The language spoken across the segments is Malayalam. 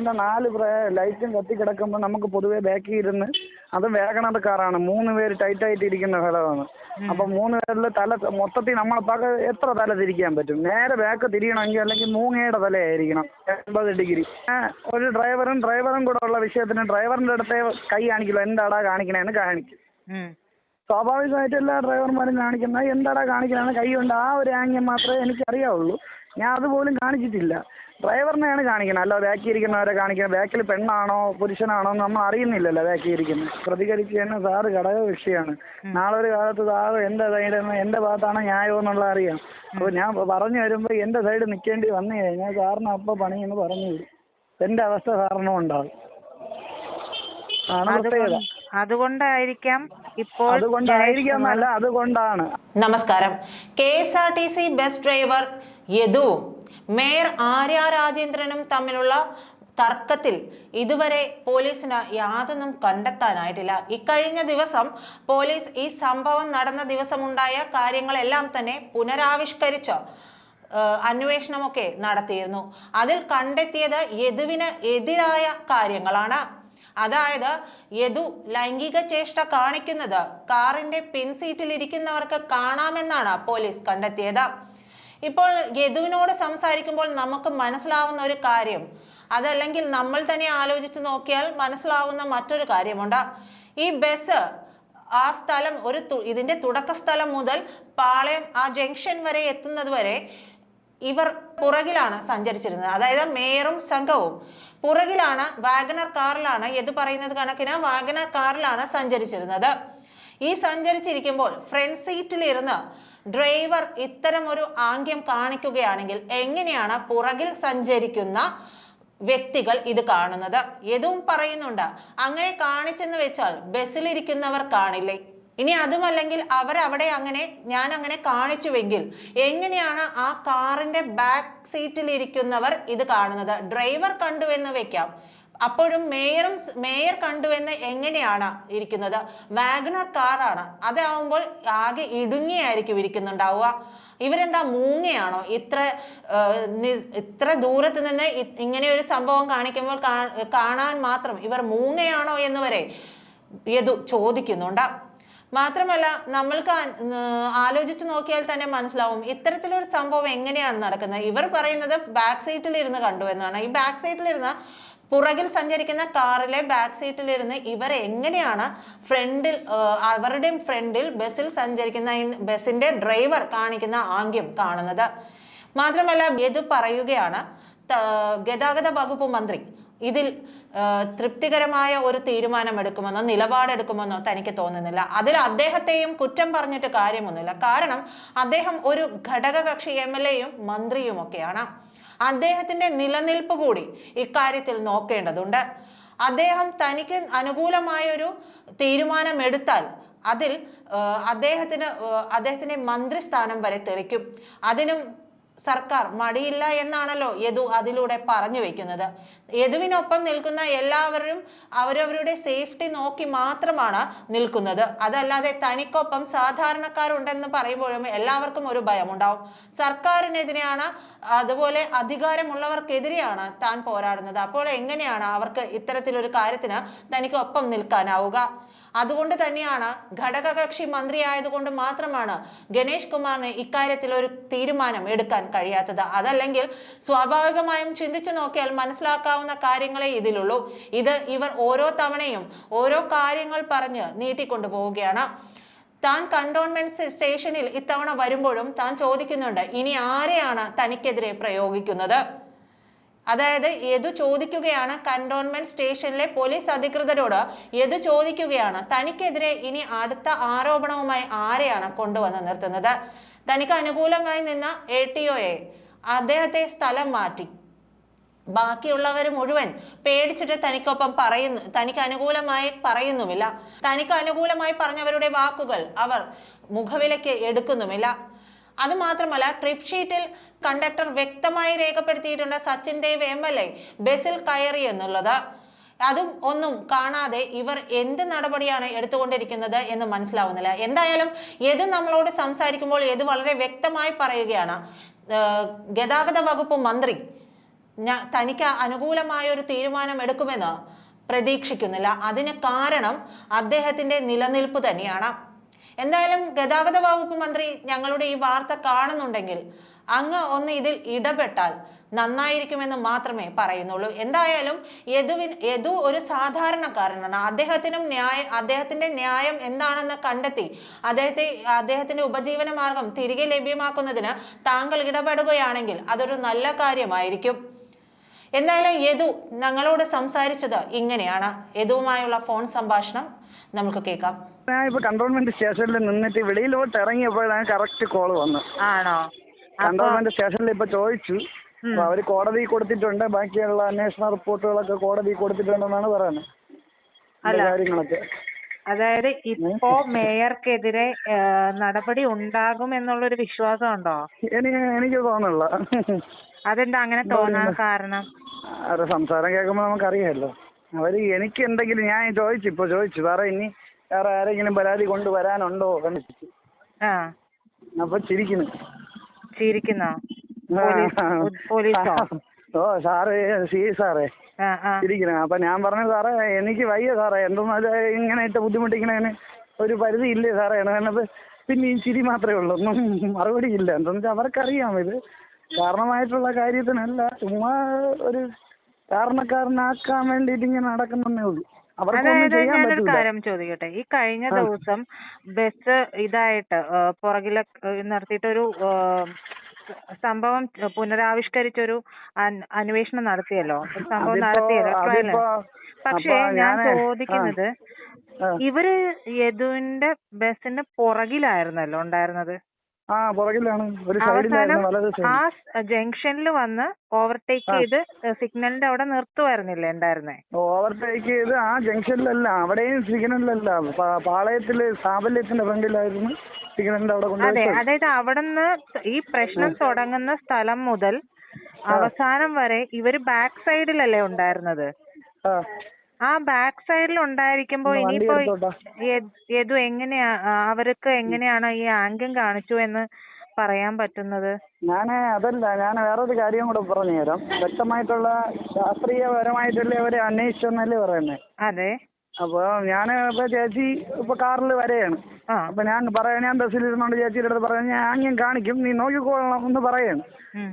4 ലൈറ്റും കത്തി കിടക്കുമ്പോൾ നമുക്ക് പൊതുവെ ബാക്കിൽ ഇരുന്ന് അത് വേഗണർ കാറാണ് 3 പേര് ടൈറ്റായിട്ട് ഇരിക്കുന്ന സ്ഥലമാണ്. അപ്പൊ 3 പേരിൽ തല മൊത്തത്തിൽ നമ്മളെ എത്ര തല തിരിക്കാൻ പറ്റും? നേരെ ബാക്ക് തിരിയണമെങ്കിൽ അല്ലെങ്കിൽ മൂങ്ങയുടെ തലയായിരിക്കണം 80 ഡിഗ്രി. ഒരു ഡ്രൈവറും കൂടെ ഉള്ള വിഷയത്തിന് ഡ്രൈവറിന്റെ അടുത്തേ കൈ കാണിക്കില്ല, എന്താടാ കാണിക്കണേന്ന് കാണിക്കും. സ്വാഭാവികമായിട്ട് എല്ലാ ഡ്രൈവർമാരും കാണിക്കുന്നത് എന്താടാ കാണിക്കണമെന്ന് കൈ കൊണ്ട് ആ ഒരു ആംഗ്യം മാത്രമേ എനിക്ക് അറിയാവുള്ളൂ. ഞാൻ അതുപോലും കാണിച്ചിട്ടില്ല. ഡ്രൈവറിനെയാണ് കാണിക്കണം, അല്ല ബാക്കിൽ ഇരിക്കുന്നവരെ കാണിക്കണം. ബാക്കിൽ പെണ്ണാണോ പുരുഷനാണോ എന്ന് നമ്മൾ അറിയുന്നില്ലല്ലോ ബാക്കിൽ ഇരിക്കുന്നത്. പ്രതികരിക്കുന്ന സാറ് ഘടകകക്ഷിയാണ്. നാളെ ഒരു കാലത്ത് സാറ് എന്റെ ഭാഗത്താണ് ന്യായം എന്നുള്ള അറിയാം. അപ്പോൾ ഞാൻ പറഞ്ഞു വരുമ്പോൾ എന്റെ സൈഡ് നിൽക്കേണ്ടി വന്നു കഴിഞ്ഞാൽ സാറിന് അപ്പം പണിയെന്ന് പറഞ്ഞു വിടും. എന്റെ അവസ്ഥ സാറിനും ഉണ്ടാവും. അതുകൊണ്ടായിരിക്കാം ഇപ്പോൾ അതുകൊണ്ടാണ്. നമസ്കാരം. KSRTC ബസ് ഡ്രൈവർ യദുവും മേയർ ആര്യ രാജേന്ദ്രനും തമ്മിലുള്ള തർക്കത്തിൽ ഇതുവരെ പോലീസിന് യാതൊന്നും കണ്ടെത്താനായിട്ടില്ല. ഇക്കഴിഞ്ഞ ദിവസം പോലീസ് ഈ സംഭവം നടന്ന ദിവസമുണ്ടായ കാര്യങ്ങളെല്ലാം തന്നെ പുനരാവിഷ്കരിച്ച് അന്വേഷണമൊക്കെ നടത്തിയിരുന്നു. അതിൽ കണ്ടെത്തിയത് യദുവിന് എതിരായ കാര്യങ്ങളാണ്. അതായത് യദു ലൈംഗിക ചേഷ്ട കാണിക്കുന്നത് കാറിന്റെ പിൻസീറ്റിൽ ഇരിക്കുന്നവർക്ക് കാണാമെന്നാണ് പോലീസ് കണ്ടെത്തിയത്. ഇപ്പോൾ യദുവിനോട് സംസാരിക്കുമ്പോൾ നമുക്ക് മനസ്സിലാവുന്ന ഒരു കാര്യം, അതല്ലെങ്കിൽ നമ്മൾ തന്നെ ആലോചിച്ച് നോക്കിയാൽ മനസ്സിലാവുന്ന മറ്റൊരു കാര്യമുണ്ട്. ഈ ബസ് ആ സ്ഥലം ഇതിന്റെ തുടക്ക സ്ഥലം മുതൽ പാളയം ആ ജംഗ്ഷൻ വരെ എത്തുന്നത് വരെ ഇവർ പുറകിലാണ് സഞ്ചരിച്ചിരുന്നത്. അതായത് മേയറും സംഘവും പുറകിലാണ്, വാഗണർ കാറിലാണ്, യദു പറയുന്നത് കണക്കിന് വാഗണർ കാറിലാണ് സഞ്ചരിച്ചിരുന്നത്. ഈ സഞ്ചരിച്ചിരിക്കുമ്പോൾ ഫ്രണ്ട് സീറ്റിലിരുന്ന് ഡ്രൈവർ ഇത്തരം ഒരു ആംഗ്യം കാണിക്കുകയാണെങ്കിൽ എങ്ങനെയാണ് പുറകിൽ സഞ്ചരിക്കുന്ന വ്യക്തികൾ ഇത് കാണുന്നത്? യദുവും പറയുന്നുണ്ട്, അങ്ങനെ കാണിച്ചെന്ന് വെച്ചാൽ ബസ്സിലിരിക്കുന്നവർ കാണില്ലേ? ഇനി അതുമല്ലെങ്കിൽ ഞാൻ അങ്ങനെ കാണിച്ചുവെങ്കിൽ എങ്ങനെയാണ് ആ കാറിന്റെ ബാക്ക് സീറ്റിൽ ഇരിക്കുന്നവർ ഇത് കാണുന്നത്? ഡ്രൈവർ കണ്ടുവെന്ന് വെക്കാം, അപ്പോഴും മേയർ കണ്ടുവെന്ന് എങ്ങനെയാണ് ഇരിക്കുന്നത്? വാഗണർ കാറാണ്, അതാവുമ്പോൾ ആകെ ഇടുങ്ങിയായിരിക്കും ഇരിക്കുന്നുണ്ടാവുക. ഇവരെന്താ മൂങ്ങയാണോ? ഇത്ര ദൂരത്ത് നിന്ന് ഇങ്ങനെ ഒരു സംഭവം കാണിക്കുമ്പോൾ കാണാൻ മാത്രം ഇവർ മൂങ്ങയാണോ എന്ന് വരെ യദു ചോദിക്കുന്നുണ്ട്. മാത്രമല്ല, നമ്മൾക്ക് ആലോചിച്ച് നോക്കിയാൽ തന്നെ മനസ്സിലാവും ഇത്തരത്തിലൊരു സംഭവം എങ്ങനെയാണ് നടക്കുന്നത്. ഇവർ പറയുന്നത് ബാക്ക് സീറ്റിൽ ഇരുന്ന് കണ്ടു എന്നാണ്. ഈ ബാക്ക് സീറ്റിലിരുന്ന് പുറകിൽ സഞ്ചരിക്കുന്ന കാറിലെ ബാക്ക് സീറ്റിലിരുന്ന് ഇവർ എങ്ങനെയാണ് അവരുടെ ഫ്രണ്ടിൽ ബസ്സിൽ സഞ്ചരിക്കുന്ന ബസ്സിന്റെ ഡ്രൈവർ കാണിക്കുന്ന ആംഗ്യം കാണുന്നത്? മാത്രമല്ല, യദു പറയുകയാണ് ഗതാഗത വകുപ്പ് മന്ത്രി ഇതിൽ തൃപ്തികരമായ ഒരു തീരുമാനമെടുക്കുമെന്നോ നിലപാടെടുക്കുമെന്നോ തനിക്ക് തോന്നുന്നില്ല. അതിൽ അദ്ദേഹത്തെയും കുറ്റം പറഞ്ഞിട്ട് കാര്യമൊന്നുമില്ല. കാരണം അദ്ദേഹം ഒരു ഘടകകക്ഷി MLAയും മന്ത്രിയുമൊക്കെയാണ്. അദ്ദേഹത്തിന്റെ നിലനിൽപ്പ് കൂടി ഇക്കാര്യത്തിൽ നോക്കേണ്ടതുണ്ട്. തനിക്ക് അനുകൂലമായൊരു തീരുമാനമെടുത്താൽ അതിൽ അദ്ദേഹത്തിന്റെ മന്ത്രിസ്ഥാനം വരെ തെറിക്കും. അതിനും സർക്കാർ മടിയില്ല എന്നാണല്ലോ യദു അതിലൂടെ പറഞ്ഞു വെക്കുന്നത്. യദുവിനൊപ്പം നിൽക്കുന്ന എല്ലാവരും അവരവരുടെ സേഫ്റ്റി നോക്കി മാത്രമാണ് നിൽക്കുന്നത്. അതല്ലാതെ തനിക്കൊപ്പം സാധാരണക്കാരുണ്ടെന്ന് പറയുമ്പോഴും എല്ലാവർക്കും ഒരു ഭയമുണ്ടാവും. സർക്കാരിനെതിരെയാണ്, അതുപോലെ അധികാരമുള്ളവർക്കെതിരെയാണ് താൻ പോരാടുന്നത്. അപ്പോൾ എങ്ങനെയാണ് അവർക്ക് ഇത്തരത്തിലൊരു കാര്യത്തിന് തനിക്ക് ഒപ്പം നിൽക്കാനാവുക? അതുകൊണ്ട് തന്നെയാണ് ഘടകകക്ഷി മന്ത്രി ആയതുകൊണ്ട് മാത്രമാണ് ഗണേഷ് കുമാറിന് ഇക്കാര്യത്തിൽ ഒരു തീരുമാനം എടുക്കാൻ കഴിയാത്തത്. അതല്ലെങ്കിൽ സ്വാഭാവികമായും ചിന്തിച്ചു നോക്കിയാൽ മനസ്സിലാക്കാവുന്ന കാര്യങ്ങളെ ഇതിലുള്ളൂ. ഇവർ ഓരോ തവണയും ഓരോ കാര്യങ്ങൾ പറഞ്ഞ് നീട്ടിക്കൊണ്ടു പോവുകയാണ്. താൻ കണ്ടോൺമെന്റ് സ്റ്റേഷനിൽ ഇത്തവണ വരുമ്പോഴും താൻ ചോദിക്കുന്നുണ്ട്, ഇനി ആരെയാണ് തനിക്കെതിരെ പ്രയോഗിക്കുന്നത്? അതായത് യദു ചോദിക്കുകയാണ്, കണ്ടോൺമെന്റ് സ്റ്റേഷനിലെ പോലീസ് അധികൃതരോട് യദു ചോദിക്കുകയാണ്, തനിക്കെതിരെ ഇനി അടുത്ത ആരോപണവുമായി ആരെയാണ് കൊണ്ടുവന്ന് നിർത്തുന്നത്? തനിക്ക് അനുകൂലമായി നിന്ന ATOയെ അദ്ദേഹത്തെ സ്ഥലം മാറ്റി. ബാക്കിയുള്ളവർ മുഴുവൻ പേടിച്ചിട്ട് തനിക്ക് അനുകൂലമായി പറയുന്നുമില്ല. തനിക്ക് അനുകൂലമായി പറഞ്ഞവരുടെ വാക്കുകൾ അവർ മുഖവിലയ്ക്ക് എടുക്കുന്നുമില്ല. അതുമാത്രമല്ല, ട്രിപ്പ് ഷീറ്റിൽ കണ്ടക്ടർ വ്യക്തമായി രേഖപ്പെടുത്തിയിട്ടുണ്ട് സച്ചിൻ ദേവ് MLA ബസ്സിൽ കയറി എന്നുള്ളത്. അതും ഒന്നും കാണാതെ ഇവർ എന്ത് നടപടിയാണ് എടുത്തുകൊണ്ടിരിക്കുന്നത് എന്ന് മനസ്സിലാവുന്നില്ല. എന്തായാലും യദു നമ്മളോട് സംസാരിക്കുമ്പോൾ യദു വളരെ വ്യക്തമായി പറയുകയാണ്, ഗതാഗത വകുപ്പ് മന്ത്രി തനിക്ക് അനുകൂലമായ ഒരു തീരുമാനം എടുക്കുമെന്ന് പ്രതീക്ഷിക്കുന്നില്ല. അതിന് കാരണം അദ്ദേഹത്തിന്റെ നിലനിൽപ്പ് തന്നെയാണ്. എന്തായാലും ഗതാഗത വകുപ്പ് മന്ത്രി ഞങ്ങളുടെ ഈ വാർത്ത കാണുന്നുണ്ടെങ്കിൽ അങ്ങ് ഒന്ന് ഇതിൽ ഇടപെട്ടാൽ നന്നായിരിക്കുമെന്ന് മാത്രമേ പറയുന്നുള്ളൂ. എന്തായാലും യദു ഒരു സാധാരണക്കാരനാണ്. അദ്ദേഹത്തിന്റെ ന്യായം എന്താണെന്ന് കണ്ടെത്തി അദ്ദേഹത്തിന്റെ ഉപജീവന മാർഗം തിരികെ ലഭ്യമാക്കുന്നതിന് താങ്കൾ ഇടപെടുകയാണെങ്കിൽ അതൊരു നല്ല കാര്യമായിരിക്കും. എന്തായാലും യദു ഞങ്ങളോട് സംസാരിച്ചത് ഇങ്ങനെയാണ്. യദുവുമായുള്ള ഫോൺ സംഭാഷണം നമുക്ക് കേൾക്കാം. ഞാൻ ഇപ്പൊ കൺട്രോൾമെന്റ് സ്റ്റേഷനിൽ നിന്നിട്ട് വെളിയിലോട്ട് ഇറങ്ങിയപ്പോഴാണ് കറക്റ്റ് കോള് വന്നത്. ആണോ? കൺട്രോൾമെന്റ് സ്റ്റേഷനിൽ ഇപ്പൊ ചോദിച്ചു, അപ്പൊ അവര് കോടതി കൊടുത്തിട്ടുണ്ട്, ബാക്കിയുള്ള അന്വേഷണ റിപ്പോർട്ടുകളൊക്കെ കോടതി കൊടുത്തിട്ടുണ്ടെന്നാണ് പറയുന്നത്. കാര്യങ്ങളൊക്കെ അതായത് ഇപ്പോ മേയർക്കെതിരെ നടപടി ഉണ്ടാകും എന്നുള്ളൊരു വിശ്വാസം ഉണ്ടോ? എനിക്ക് തോന്നുന്നില്ല. അതെന്താ അങ്ങനെ തോന്നാൻ കാരണം? അവരുടെ സംസാരം കേൾക്കുമ്പോ നമുക്കറിയാമല്ലോ. അവര് എനിക്ക് എന്തെങ്കിലും ഞാൻ ചോദിച്ചു സാറേ ഇനി വേറെ ആരെങ്കിലും പരാതി കൊണ്ടുവരാനുണ്ടോ കണ്ടിട്ട്. അപ്പൊ ചിരിക്കുന്നോ? ഓ സാറേ സാറേ ചിരിക്കണം. അപ്പൊ ഞാൻ പറഞ്ഞു സാറേ എനിക്ക് വയ്യ സാറേ, എന്തെന്നാല് ഇങ്ങനെ ഇട്ട് ബുദ്ധിമുട്ടിക്കണേന് ഒരു പരിധി ഇല്ലേ സാറേ എന്നത്. പിന്നെ ഈ ചിരി മാത്രമേ ഉള്ളൂ, ഒന്നും മറുപടി ഇല്ല. എന്താണെന്ന് വെച്ചാൽ അവർക്കറിയാം ഇത് കാരണമായിട്ടുള്ള കാര്യത്തിനല്ല, ചുമ്മാ ഒരു കാരണക്കാരനാക്കാൻ വേണ്ടിയിട്ട് ഇങ്ങനെ നടക്കുന്നേ ഉള്ളൂ. അതായത് ഞാനൊരു കാര്യം ചോദിക്കട്ടെ, ഈ കഴിഞ്ഞ ദിവസം ബസ് ഇതായിട്ട് പുറകില് നിർത്തിയിട്ടൊരു സംഭവം പുനരാവിഷ്കരിച്ചൊരു അന്വേഷണം നടത്തിയല്ലോ, സംഭവം നടത്തിയല്ലോ. പക്ഷേ ഞാൻ ചോദിക്കുന്നത്, ഇവര് യദുവിന്റെ ബസിന്റെ പുറകിലായിരുന്നല്ലോ ഉണ്ടായിരുന്നത്. അവസാനം ആ ജംഗ്ഷനിൽ വന്ന് ഓവർടേക്ക് ചെയ്ത് സിഗ്നലിന്റെ അവിടെ നിർത്തുമായിരുന്നില്ലേ ഉണ്ടായിരുന്നേ? ഓവർടേക്ക് ചെയ്ത് ആ ജംഗ്ഷനിലല്ല, അവിടെയും സിഗ്നലിലല്ല, പാളയത്തില് സാബല്യത്തിന്റെ ഫ്രണ്ടിലായിരുന്നു സിഗ്നലിന്റെ അവിടെ. അതെ, അതായത് അവിടുന്ന് ഈ പ്രശ്നം തുടങ്ങുന്ന സ്ഥലം മുതൽ അവസാനം വരെ ഇവര് ബാക്ക് സൈഡിലല്ലേ ഉണ്ടായിരുന്നത്. ആ ബാക്ക് സൈഡിൽ ഉണ്ടായിരിക്കുമ്പോ ഇനിയിപ്പോ യദു എങ്ങനെയാ, അവർക്ക് എങ്ങനെയാണ് ഈ ആംഗ്യം കാണിച്ചു എന്ന് പറയാൻ പറ്റുന്നത്? ഞാൻ വേറൊരു കാര്യം കൂടെ പറഞ്ഞു തരാം. വ്യക്തമായിട്ടുള്ള ശാസ്ത്രീയപരമായിട്ടല്ലേ അവര് അന്വേഷിച്ചെന്നല്ലേ പറയുന്നത്. അതെ. അപ്പൊ ഇപ്പൊ ചേച്ചി ഇപ്പൊ കാറിൽ വരെയാണ്. അപ്പൊ ഞാൻ ബസ്സിൽ ഇരുന്നോണ്ട് ചേച്ചിയുടെ അടുത്ത് പറയാൻ ഞാൻ ആംഗ്യം കാണിക്കും, നീ നോക്കിക്കോളണം എന്ന് പറയാണ്.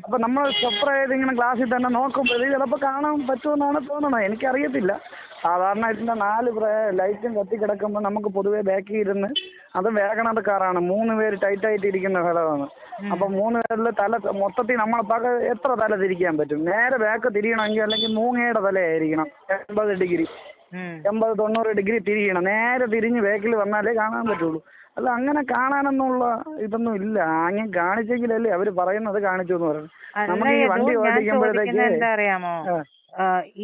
അപ്പൊ നമ്മൾ സെപ്പറേറ്റ് ഇങ്ങനെ ക്ലാസ്സിൽ തന്നെ നോക്കുമ്പോൾ ചിലപ്പോ കാണാൻ പറ്റുമെന്നാണ് തോന്നണത്, എനിക്കറിയത്തില്ല. സാധാരണ ഇതിന്റെ 4 ലൈറ്റും കത്തിക്കിടക്കുമ്പോൾ നമുക്ക് പൊതുവെ ബാക്കിൽ ഇരുന്ന്, അത് വേഗണത് കാറാണ്, 3 പേര് ടൈറ്റായിട്ട് ഇരിക്കുന്ന സ്ഥലമാണ്. അപ്പൊ 3 പേരിൽ തല മൊത്തത്തിൽ നമ്മളെ എത്ര തല തിരിക്കാൻ പറ്റും? നേരെ ബാക്ക് തിരിയണമെങ്കിൽ അല്ലെങ്കിൽ മൂങ്ങയുടെ തലയായിരിക്കണം 80 ഡിഗ്രി 80-90 ഡിഗ്രി തിരിയണം. നേരെ തിരിഞ്ഞ് ബാക്കിൽ വന്നാലേ കാണാൻ പറ്റുള്ളൂ. അല്ല അങ്ങനെ കാണാനൊന്നുള്ള ഇതൊന്നും ഇല്ല. ആംഗ്യം കാണിച്ചെങ്കിലല്ലേ അവര് പറയുന്നത് കാണിച്ചു എന്ന് പറയുന്നത്. നമുക്ക് ഈ വണ്ടി ഓടിക്കുമ്പോഴത്തേക്ക് എന്താ അറിയാമോ,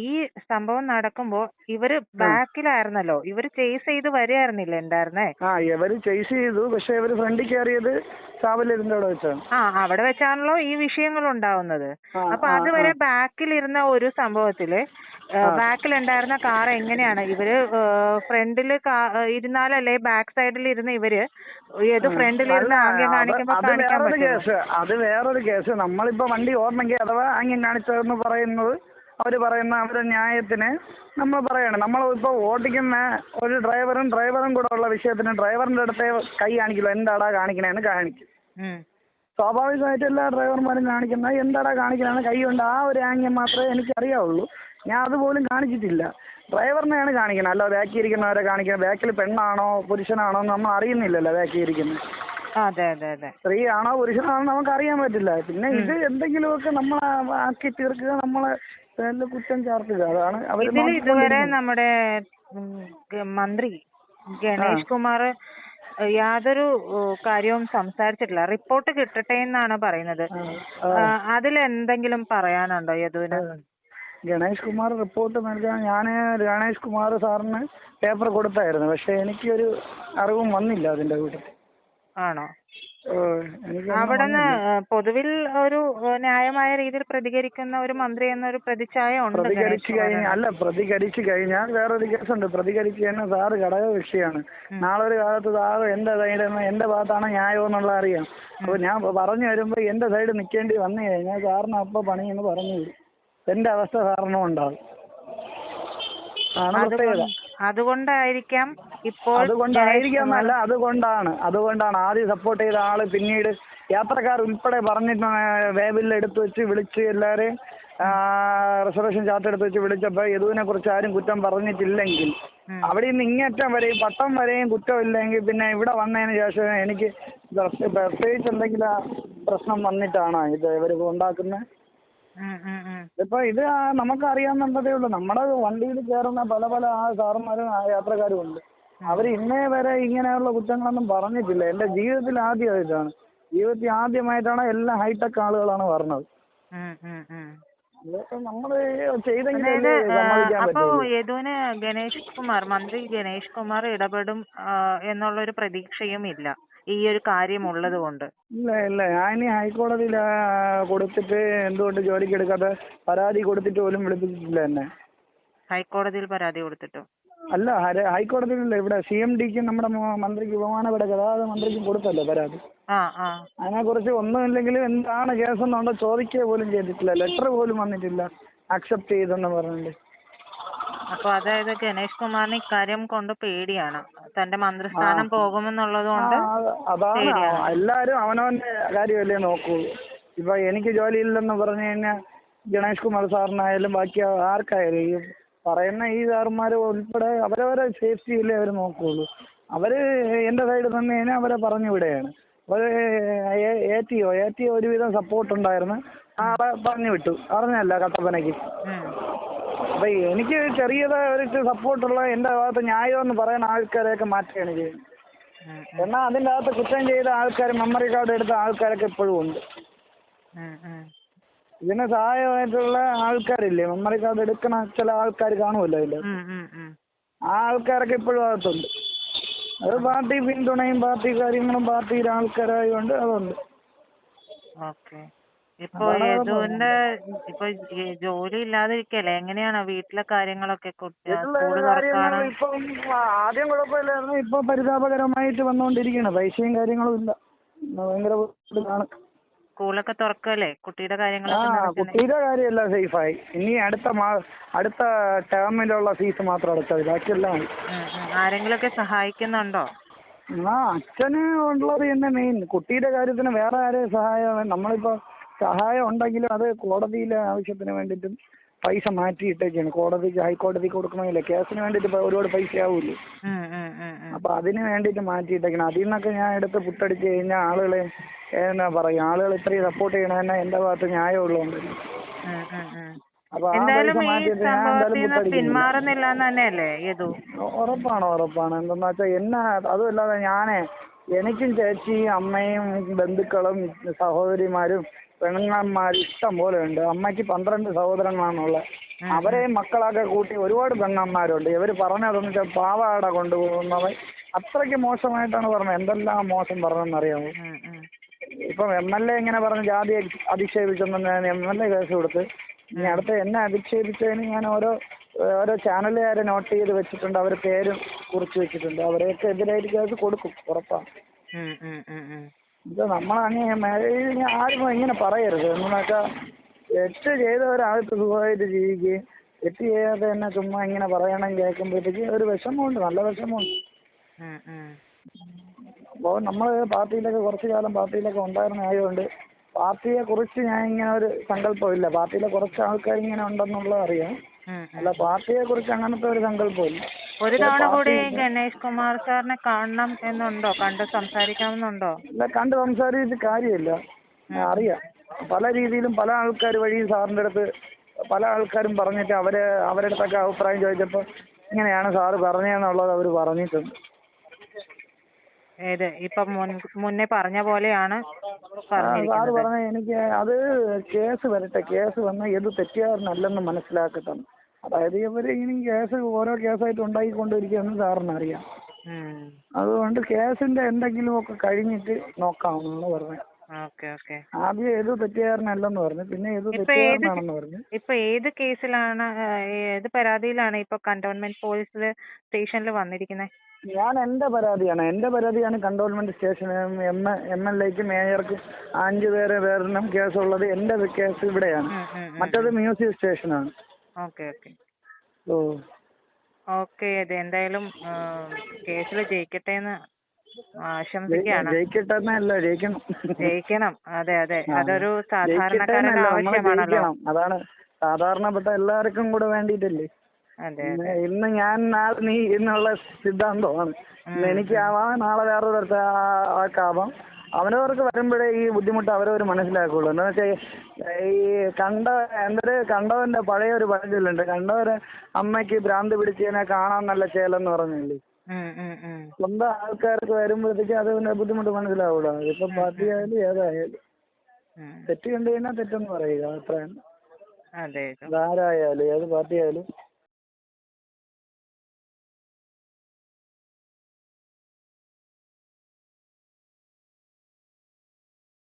ഈ സംഭവം നടക്കുമ്പോ ഇവര് ബാക്കിലായിരുന്നല്ലോ, ഇവര് ചേസ് ചെയ്ത് വരികയായിരുന്നില്ല ഉണ്ടായിരുന്നേ? ഇവര് ചേസ് ചെയ്തു, പക്ഷെ ഇവര് ഫ്രണ്ടിൽ കയറിയത് സാബല്യത്തിന്റെ അവിടെ വെച്ചാണ്. അവിടെ വെച്ചാണല്ലോ ഈ വിഷയങ്ങൾ ഉണ്ടാവുന്നത്. അപ്പൊ അതുവരെ ബാക്കിലിരുന്ന ഒരു സംഭവത്തില് ബാക്കിലുണ്ടായിരുന്ന കാർ എങ്ങനെയാണ് ഇവര് ഫ്രണ്ടില് ഇരുന്നാലല്ലേ ബാക്ക് സൈഡിൽ ഇരുന്ന് ഇവര് ഏത് ഫ്രണ്ടിലിരുന്ന് ആംഗ്യം കാണിക്കുമ്പോ കാണിക്കാൻ പറ്റും? അത് വേറൊരു കേസ്. നമ്മളിപ്പോ വണ്ടി ഓടണമെങ്കിൽ അഥവാ ആംഗ്യം കാണിച്ചതെന്ന് പറയുന്നത് അവര് പറയുന്ന അവരുടെ ന്യായത്തിന് നമ്മൾ പറയണം. നമ്മൾ ഇപ്പൊ ഓടിക്കുന്ന ഒരു ഡ്രൈവറും കൂടെ ഉള്ള വിഷയത്തിന് ഡ്രൈവറിന്റെ അടുത്ത് കൈ കാണിക്കില്ല, എന്താടാ കാണിക്കണേന്ന് കാണിക്കും. സ്വാഭാവികമായിട്ട് എല്ലാ ഡ്രൈവർമാരും കാണിക്കുന്നത് എന്താടാ കാണിക്കണമെന്ന് കൈ കൊണ്ട് ആ ഒരു ആംഗ്യം മാത്രമേ എനിക്ക് അറിയാവുള്ളൂ. ഞാൻ അതുപോലും കാണിച്ചിട്ടില്ല. ഡ്രൈവറിനെയാണ് കാണിക്കുന്നത്, അല്ല ബാക്കി ഇരിക്കുന്നവരെ കാണിക്കുന്നത്. ബാക്കിൽ പെണ്ണാണോ പുരുഷനാണോ നമ്മൾ അറിയുന്നില്ലല്ലോ ബാക്കി ഇരിക്കുന്നത്. സ്ത്രീ ആണോ പുരുഷനാണോ നമുക്ക് അറിയാൻ പറ്റില്ല. പിന്നെ ഇത് എന്തെങ്കിലുമൊക്കെ നമ്മളെ ആക്കി തീർക്കുക, നമ്മളെ കുറ്റം ചേർക്കുക, അതാണ് അവർ. ഇതുവരെ നമ്മുടെ മന്ത്രി ഗണേഷ് കുമാർ യാതൊരു കാര്യവും സംസാരിച്ചിട്ടില്ല. റിപ്പോർട്ട് കിട്ടട്ടെ എന്നാണ് പറയുന്നത്. അതിലെന്തെങ്കിലും പറയാനുണ്ടോ യദുവിന്? ഗണേഷ് കുമാർ റിപ്പോർട്ട് നൽകാൻ ഞാൻ ഗണേഷ് കുമാർ സാറിന് പേപ്പർ കൊടുത്തായിരുന്നു, പക്ഷെ എനിക്കൊരു അറിവും വന്നില്ല അതിന്റെ കൂടെ. ആണോ? അവിടുന്ന് പൊതുവിൽ ഒരു ന്യായമായ രീതിയിൽ പ്രതികരിക്കുന്ന ഒരു മന്ത്രി എന്നൊരു പ്രതിച്ഛായ ഉണ്ട്. പ്രതികരിച്ചു കഴിഞ്ഞാൽ വേറൊരു കേസുണ്ട്. പ്രതികരിച്ചു കഴിഞ്ഞാൽ സാറ് ഘടകകക്ഷിയാണ്. നാളെ ഒരു കാലത്ത് സാറ് എന്റെ സൈഡ് എന്റെ ഭാഗത്താണ് ന്യായം എന്നുള്ള അറിയാം. അപ്പൊ ഞാൻ പറഞ്ഞു വരുമ്പോ എന്റെ സൈഡ് നിൽക്കേണ്ടി വന്നു കഴിഞ്ഞാൽ സാറിന് അപ്പൊ പണിയെന്ന് പറഞ്ഞു. എന്റെ അവസ്ഥ സാറിനും ഉണ്ടാവും. ആണ് പ്രത്യേകത. അതുകൊണ്ടായിരിക്കാം ഇപ്പോൾ അതുകൊണ്ടായിരിക്കാന്നല്ല, അതുകൊണ്ടാണ് ആദ്യം സപ്പോർട്ട് ചെയ്ത ആള് പിന്നീട് യാത്രക്കാർ ഉൾപ്പെടെ പറഞ്ഞിട്ട് വേബില്ല് എടുത്തു വെച്ച് വിളിച്ച് എല്ലാരെയും റിസർവേഷൻ ചാർട്ട് എടുത്ത് വെച്ച് വിളിച്ചപ്പോൾ യദുവിനെ കുറിച്ച് ആരും കുറ്റം പറഞ്ഞിട്ടില്ലെങ്കിൽ അവിടെ നിന്ന് ഇങ്ങേറ്റം വരെയും പട്ടം വരെയും കുറ്റമില്ലെങ്കിൽ പിന്നെ ഇവിടെ വന്നതിന് ശേഷം എനിക്ക് പ്രത്യേകിച്ച് എന്തെങ്കിലും പ്രശ്നം വന്നിട്ടാണോ ഇത് ഇവർ ഉണ്ടാക്കുന്നത്? ഇപ്പൊ ഇത് നമുക്കറിയാവുന്നതേ ഉള്ളൂ. നമ്മുടെ വണ്ടിയിൽ കയറുന്ന പല പല സാറന്മാരും യാത്രക്കാരും ഉണ്ട്. അവർ ഇന്നേ വരെ ഇങ്ങനെയുള്ള കുറ്റങ്ങളൊന്നും പറഞ്ഞിട്ടില്ല. എന്റെ ജീവിതത്തിൽ ആദ്യമായിട്ടാണ് എല്ലാ ഹൈടെക് ആളുകളാണ് പറഞ്ഞത്. നമ്മള് അപ്പൊ യദുവിന് മന്ത്രി ഗണേഷ് കുമാർ ഇടപെടും എന്നുള്ളൊരു പ്രതീക്ഷയും ഇല്ല ഈ ഒരു കാര്യം ഉള്ളത് കൊണ്ട്. ഇല്ല ഞാൻ ഹൈക്കോടതിയിൽ കൊടുത്തിട്ട് എന്തുകൊണ്ട് ജോലിക്ക് എടുക്കാതെ പരാതി കൊടുത്തിട്ട് പോലും വിളിപ്പിച്ചിട്ടില്ല എന്നെ. ഹൈക്കോടതിയിൽ പരാതി കൊടുത്തിട്ടോ? അല്ല, ഹൈക്കോടതിയിലല്ല, ഇവിടെ CMDക്ക് നമ്മുടെ മന്ത്രിക്ക് ബഹുമാനപ്പെട്ട ഗതാഗത മന്ത്രിക്ക് കൊടുത്തല്ലോ പരാതി. അതിനെ കുറിച്ച് ഒന്നുമില്ലെങ്കിലും എന്താണ് കേസെന്നുണ്ടോ ചോദിക്കുക പോലും ചെയ്തിട്ടില്ല. ലെറ്റർ പോലും വന്നിട്ടില്ല അക്സെപ്റ്റ് ചെയ്തെന്ന് പറഞ്ഞിട്ട്. അപ്പൊ അതായത് ഗണേഷ് കുമാറിന് ഇക്കാര്യം കൊണ്ട് പേടിയാണ്, തന്റെ മന്ത്രിസ്ഥാനം പോകുമെന്നുള്ളത് കൊണ്ട്. അതാണ്, എല്ലാരും അവനവന്റെ കാര്യമല്ലേ നോക്കൂ. ഇപ്പൊ എനിക്ക് ജോലിയില്ലെന്ന് പറഞ്ഞു കഴിഞ്ഞാൽ ഗണേഷ് കുമാർ സാറിനായാലും ബാക്കി ആർക്കായാലും ഈ പറയുന്ന ഈ സാറുമാര് ഉൾപ്പെടെ അവരവരെ സേഫ്റ്റിയല്ലേ അവർ നോക്കുള്ളൂ. അവര് എന്റെ സൈഡിൽ നിന്ന് കഴിഞ്ഞാൽ അവരെ പറഞ്ഞു വിടുകയാണ്. അവര് ATO ഒരുവിധം സപ്പോർട്ട് ഉണ്ടായിരുന്നു, ആളെ പറഞ്ഞു വിട്ടു. അറിഞ്ഞല്ല കട്ടപ്പനയ്ക്ക്. അപ്പൊ എനിക്ക് ചെറിയതായ ഒരു സപ്പോർട്ടുള്ള എന്റെ ഭാഗത്ത് ന്യായമെന്ന് പറയുന്ന ആൾക്കാരെയൊക്കെ മാറ്റുകയാണ് ചെയ്യുന്നത്. എന്നാൽ അതിന്റെ അകത്ത് കുറ്റം ചെയ്ത ആൾക്കാർ, മെമ്മറി കാർഡ് എടുത്ത ആൾക്കാരൊക്കെ ഇപ്പോഴും ഉണ്ട്. ഇതിന് സഹായമായിട്ടുള്ള ആൾക്കാരില്ലേ, മെമ്മറി കാർഡ് എടുക്കണ ചില ആൾക്കാർ കാണുമല്ലോ അതില്, ആ ആൾക്കാരൊക്കെ ഇപ്പോഴും അകത്തുണ്ട്. അത് പാർട്ടി പിന്തുണയും പാർട്ടി കാര്യങ്ങളും പാർട്ടിയുടെ ആൾക്കാരായതുകൊണ്ട് അതുണ്ട്. ഇപ്പൊ യദുവിന്റെ ഇപ്പൊ ജോലി ഇല്ലാതിരിക്കല്ലേ, എങ്ങനെയാണ് വീട്ടിലെ കാര്യങ്ങളൊക്കെ? ഇപ്പം ആദ്യം കുഴപ്പമില്ലായിരുന്നു, ഇപ്പൊ പരിതാപകരമായിട്ട് വന്നുകൊണ്ടിരിക്കുകയാണ്. പൈസയും കാര്യങ്ങളും ഇല്ല, ഭയങ്കര ബുദ്ധിമുട്ടാണ്. സ്കൂളൊക്കെ തുറക്കല്ലേ, കുട്ടിയുടെ കാര്യങ്ങളൊക്കെ? കുട്ടിയുടെ കാര്യമെല്ലാം സേഫായി. ഇനി അടുത്ത ടേമിലുള്ള ഫീസ് മാത്രം അടച്ചാൽ മതി, ബാക്കിയെല്ലാം മതി. ആരെങ്കിലുമൊക്കെ സഹായിക്കുന്നുണ്ടോ? അച്ഛന് ഉള്ളത് തന്നെ മെയിൻ. കുട്ടിയുടെ കാര്യത്തിന് വേറെ ആരെയും സഹായം, നമ്മളിപ്പോ സഹായം ഉണ്ടെങ്കിലും അത് കോടതിയിലെ ആവശ്യത്തിന് വേണ്ടിയിട്ടും പൈസ മാറ്റിയിട്ടൊക്കെയാണ്. ഹൈക്കോടതിക്ക് കൊടുക്കണമെങ്കിലേ കേസിന് വേണ്ടിയിട്ട് ഒരുപാട് പൈസ ആവൂല്ലോ. അപ്പൊ അതിന് വേണ്ടിയിട്ട് മാറ്റിയിട്ടേക്കണം. അതിൽ നിന്നൊക്കെ ഞാൻ എടുത്ത് പുട്ടടിച്ച് കഴിഞ്ഞാൽ ആളുകളെ എന്നാ പറയും, ആളുകൾ ഇത്രയും സപ്പോർട്ട് ചെയ്യണ തന്നെ എന്റെ ഭാഗത്ത് ന്യായമുള്ളതുകൊണ്ട്. അപ്പൊ ആ പൈസ മാറ്റിയിട്ട് ഞാൻ എന്തായാലും പുട്ടടിക്കുന്നില്ല. ഉറപ്പാണ്. എന്തെന്ന് വെച്ചാൽ അതുമല്ലാതെ എനിക്കും ചേച്ചിയും അമ്മയും ബന്ധുക്കളും സഹോദരിമാരും പെണ്ണന്മാരും ഇഷ്ടം പോലെ ഉണ്ട്. അമ്മയ്ക്ക് 12 സഹോദരങ്ങളാണുള്ളത്. അവരെയും മക്കളൊക്കെ കൂട്ടി ഒരുപാട് പെണ്ണന്മാരുണ്ട്. ഇവര് പറഞ്ഞതെന്ന് വെച്ചാൽ പാവാട കൊണ്ടുപോകുന്നവൻ അത്രയ്ക്ക് മോശമായിട്ടാണ് പറഞ്ഞത്. എന്തെല്ലാം മോശം പറഞ്ഞെന്നറിയാമോ? ഇപ്പം MLA ഇങ്ങനെ പറഞ്ഞ് ജാതി അധിക്ഷേപിച്ചെന്ന് MLA കേസ് കൊടുത്ത്, ഇനി അടുത്ത എന്നെ അധിക്ഷേപിച്ചതിന് ഞാൻ ഓരോ ചാനലുകാരെ നോട്ട് ചെയ്ത് വെച്ചിട്ടുണ്ട്. അവരെ പേരും കുറിച്ച് വെച്ചിട്ടുണ്ട്. അവരെയൊക്കെ എതിരായിട്ട് കേസ് കൊടുക്കും, ഉറപ്പാണ്. ഇത് നമ്മളങ്ങനെ ആരും ഇങ്ങനെ പറയരുത്. എന്നൊക്കെ തെറ്റ് ചെയ്തവരാകത്ത് സുഖമായിട്ട് ജീവിക്കുകയും തെറ്റ് ചെയ്യാതെ തന്നെ ചുമ്മാ ഇങ്ങനെ പറയണം കേൾക്കുമ്പോഴത്തേക്ക് ഒരു വിഷമമുണ്ട്, നല്ല വിഷമമുണ്ട്. അപ്പോൾ നമ്മൾ പാർട്ടിയിലൊക്കെ കുറച്ചു കാലം ഉണ്ടായിരുന്ന ആയതുകൊണ്ട് പാർട്ടിയെ കുറിച്ച് ഞാൻ ഇങ്ങനെ ഒരു സങ്കല്പമില്ല. പാർട്ടിയിലെ കുറച്ച് ആൾക്കാർ ഇങ്ങനെ ഉണ്ടെന്നുള്ളത് അറിയാം, അല്ല പാർട്ടിയെ കുറിച്ച് അങ്ങനത്തെ ഒരു സങ്കല്പമില്ല. ഒരു തവണ കൂടി ഗണേഷ് കുമാർ സാറിനെ കാണണം എന്നുണ്ടോ? കണ്ട് സംസാരിക്കാമെന്നുണ്ടോ? ഇല്ല, കണ്ട് സംസാരിച്ചിട്ട് കാര്യമില്ല. അറിയാം, പല രീതിയിലും പല ആൾക്കാർ വഴിയും സാറിൻ്റെ അടുത്ത് പല ആൾക്കാരും പറഞ്ഞിട്ട് അവരുടെ അടുത്തൊക്കെ അഭിപ്രായം ചോദിച്ചപ്പോൾ ഇങ്ങനെയാണ് സാറ് പറഞ്ഞതെന്നുള്ളത് അവർ പറഞ്ഞിട്ടുണ്ട്. ഇപ്പം മുന്നേ പറഞ്ഞ പോലെയാണ് സാറ് പറഞ്ഞ എനിക്ക് അത് കേസ് വരട്ടെ, കേസ് വന്നാൽ ഏത് തെറ്റുകാരനല്ലെന്ന് മനസ്സിലാക്കട്ടെ. അതായത് ഇവര് ഇനി ഓരോ കേസായിട്ട് ഉണ്ടാക്കിക്കൊണ്ടിരിക്കുകയെന്ന് സാറിന് അറിയാം. അതുകൊണ്ട് കേസിന്റെ എന്തെങ്കിലും ഒക്കെ കഴിഞ്ഞിട്ട് നോക്കാമെന്നാണ് പറഞ്ഞത്. Okay okay. ആദ്യം ഏത് തെറ്റുകാരനല്ലെന്ന് പറഞ്ഞു, പിന്നെ ഏത് ഇപ്പൊ ഏത് തെറ്റുകാരനാണെന്ന് പറഞ്ഞു. ഇപ്പൊ ഏത് കേസിലാണ് ഏത് പരാതിയിലാണ് ഇപ്പൊ കണ്ടോൺമെന്റ് പോലീസ് സ്റ്റേഷനിൽ വന്നിരിക്കുന്നത്? ഞാൻ എന്റെ പരാതിയാണ് കണ്ടോൺമെന്റ് സ്റ്റേഷനും MLA-ക്കും മേയർക്കും 5 പേരിനും കേസുള്ളത്. എന്റെ കേസ് ഇവിടെയാണ്. മറ്റേത് മ്യൂസിയം സ്റ്റേഷനാണ്. ഓക്കെ ഓക്കെ ഓ ഓക്കെ. ഇത് എന്തായാലും കേസിൽ ജയിക്കട്ടെ എന്ന് ആശംസിക്കുകയാണ്. ജയിക്കട്ടെന്നല്ല, ജയിക്കണം. ജയിക്കണം. അതെ അതെ, അതൊരു ജയിക്കട്ടെന്നല്ല, സാധാരണക്കാരന്റെ നമ്മൾ ആവശ്യമാണല്ലോ. ജയിക്കണം. അതാണ് സാധാരണപ്പെട്ട എല്ലാവർക്കും കൂടെ വേണ്ടിയിട്ടല്ലേ. അതെ ഇന്ന് ഞാൻ നാളെ നീ എന്നുള്ള സിദ്ധാന്തമാണ്. ഇന്ന് എനിക്കാവാം, നാളെ വേറൊരു ആക്കാവാം. അവനവർക്ക് വരുമ്പോഴേ ഈ ബുദ്ധിമുട്ട് അവരവർ മനസ്സിലാക്കുള്ളൂ. എന്താ വെച്ചാൽ ഈ കണ്ടവന്റെ പഴയ ഒരു പഴഞ്ചൊല്ലുണ്ട്, കണ്ടവരെ അമ്മയ്ക്ക് ഭ്രാന്ത് പിടിച്ചതിനെ കാണാൻ നല്ല ചേലെന്ന് പറഞ്ഞില്ലേ. സ്വന്തം ആൾക്കാർക്ക് വരുമ്പോഴത്തേക്ക് അത് ബുദ്ധിമുട്ട് മനസ്സിലാവൂല. അതിപ്പോ പാർട്ടി ആയാലും ഏതായാലും തെറ്റ് കണ്ടു കഴിഞ്ഞാൽ തെറ്റെന്ന് പറയുക, അത്രയാണ്. അതെ. അതാരായാലും ഏത് പാർട്ടി ആയാലും